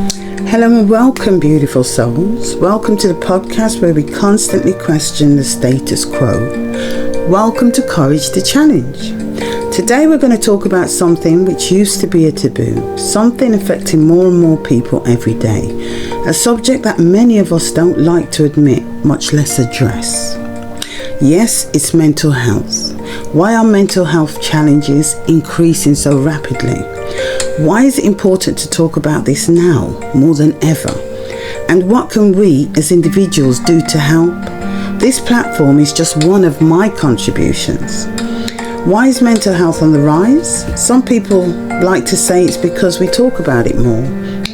Hello and welcome, beautiful souls. Welcome to the podcast where we constantly question the status quo. Welcome to Courage the Challenge. Today we're going to talk about something which used to be a taboo, something affecting more and more people every day, a subject that many of us don't like to admit, much less address. Yes, it's mental health. Why are mental health challenges increasing so rapidly? Why is it important to talk about this now more than ever? And what can we as individuals do to help? This platform is just one of my contributions. Why is mental health on the rise? Some people like to say it's because we talk about it more.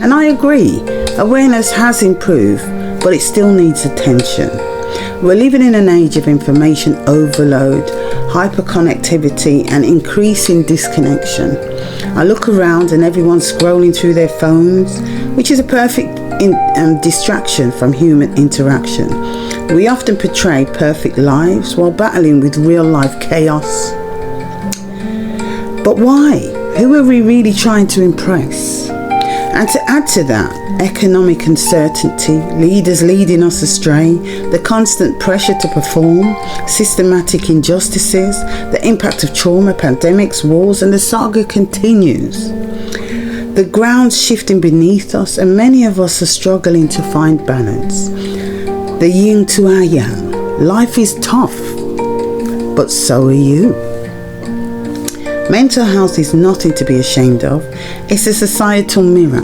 And I agree, awareness has improved, but it still needs attention. We're living in an age of information overload, hyperconnectivity and increasing disconnection. I look around and everyone's scrolling through their phones, which is a perfect distraction from human interaction. We often portray perfect lives while battling with real life chaos. But why? Who are we really trying to impress? And to add to that, economic uncertainty, leaders leading us astray, the constant pressure to perform, systematic injustices, the impact of trauma, pandemics, wars, and the saga continues. The ground's shifting beneath us, and many of us are struggling to find balance. The yin to our yang. Life is tough, but so are you. Mental health is nothing to be ashamed of. It's a societal mirror.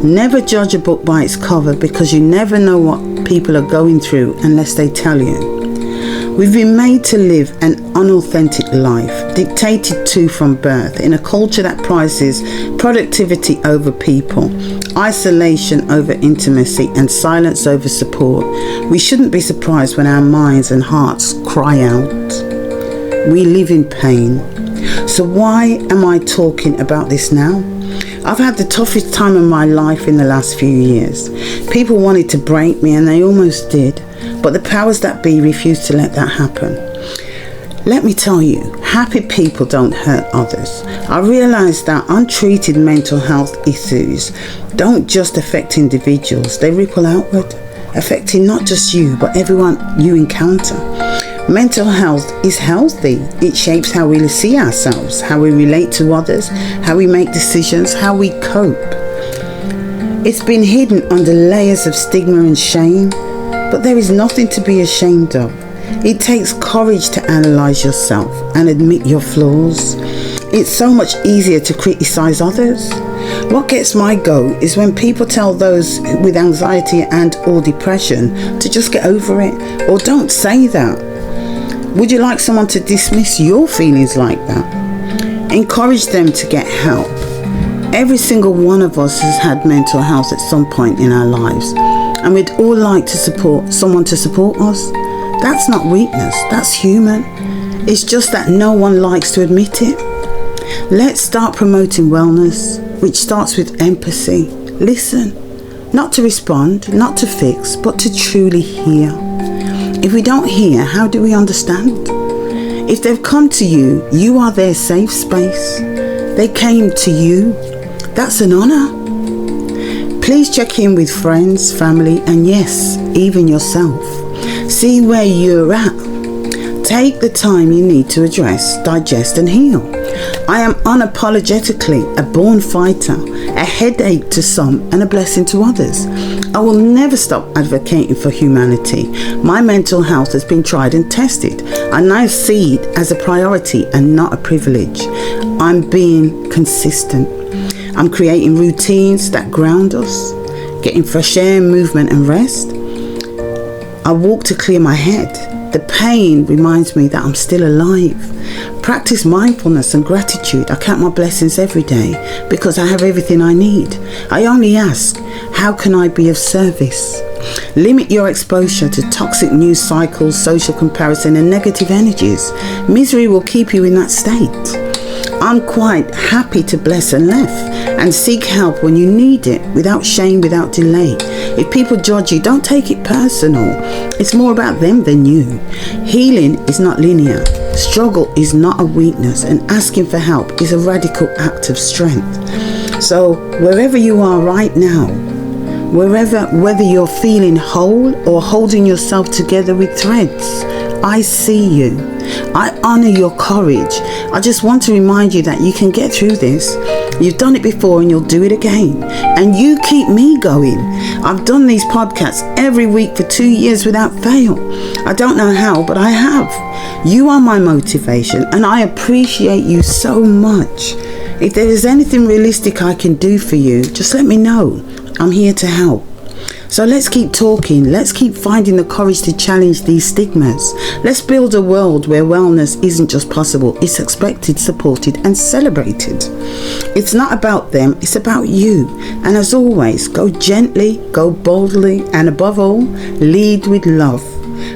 Never judge a book by its cover, because you never know what people are going through unless they tell you. We've been made to live an unauthentic life, dictated to from birth, in a culture that prizes productivity over people, isolation over intimacy, and silence over support. We shouldn't be surprised when our minds and hearts cry out. We live in pain. So why am I talking about this now? I've had the toughest time of my life in the last few years. People wanted to break me, and they almost did, but the powers that be refused to let that happen. Let me tell you, happy people don't hurt others. I realised that untreated mental health issues don't just affect individuals, they ripple outward, affecting not just you, but everyone you encounter. Mental health is healthy. It shapes how we see ourselves, how we relate to others, how we make decisions, how we cope. It's been hidden under layers of stigma and shame, but there is nothing to be ashamed of. It takes courage to analyse yourself and admit your flaws. It's so much easier to criticise others. What gets my goat is when people tell those with anxiety and or depression to just get over it, or don't say that. Would you like someone to dismiss your feelings like that? Encourage them to get help. Every single one of us has had mental health at some point in our lives, and we'd all like to support someone to support us. That's not weakness, that's human. It's just that no one likes to admit it. Let's start promoting wellness, which starts with empathy. Listen, not to respond, not to fix, but to truly hear. If we don't hear, how do we understand? If they've come to you, you are their safe space. They came to you. That's an honour. Please check in with friends, family, and yes, even yourself. See where you're at. Take the time you need to address, digest, and heal. I am unapologetically a born fighter, a headache to some and a blessing to others. I will never stop advocating for humanity. My mental health has been tried and tested. I now see it as a priority and not a privilege. I'm being consistent. I'm creating routines that ground us, getting fresh air, movement and rest. I walk to clear my head. The pain reminds me that I'm still alive. Practice mindfulness and gratitude. I count my blessings every day because I have everything I need. I only ask, how can I be of service? Limit your exposure to toxic news cycles, social comparison and negative energies. Misery will keep you in that state. I'm quite happy to bless and laugh and seek help when you need it, without shame, without delay. If people judge you, don't take it personal. It's more about them than you. Healing is not linear. Struggle is not a weakness, and asking for help is a radical act of strength. So wherever you are right now, Whether you're feeling whole or holding yourself together with threads, I see you. I honor your courage. I just want to remind you that you can get through this. You've done it before and you'll do it again. And you keep me going. I've done these podcasts every week for 2 years without fail. I don't know how, but I have. You are my motivation and I appreciate you so much. If there is anything realistic I can do for you, just let me know. I'm here to help. So let's keep talking. Let's keep finding the courage to challenge these stigmas. Let's build a world where wellness isn't just possible, it's expected, supported and celebrated. It's not about them, it's about you. And as always, go gently, go boldly, and above all, lead with love.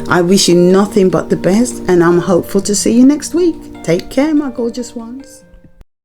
I wish you nothing but the best, and I'm hopeful to see you next week. Take care, my gorgeous ones.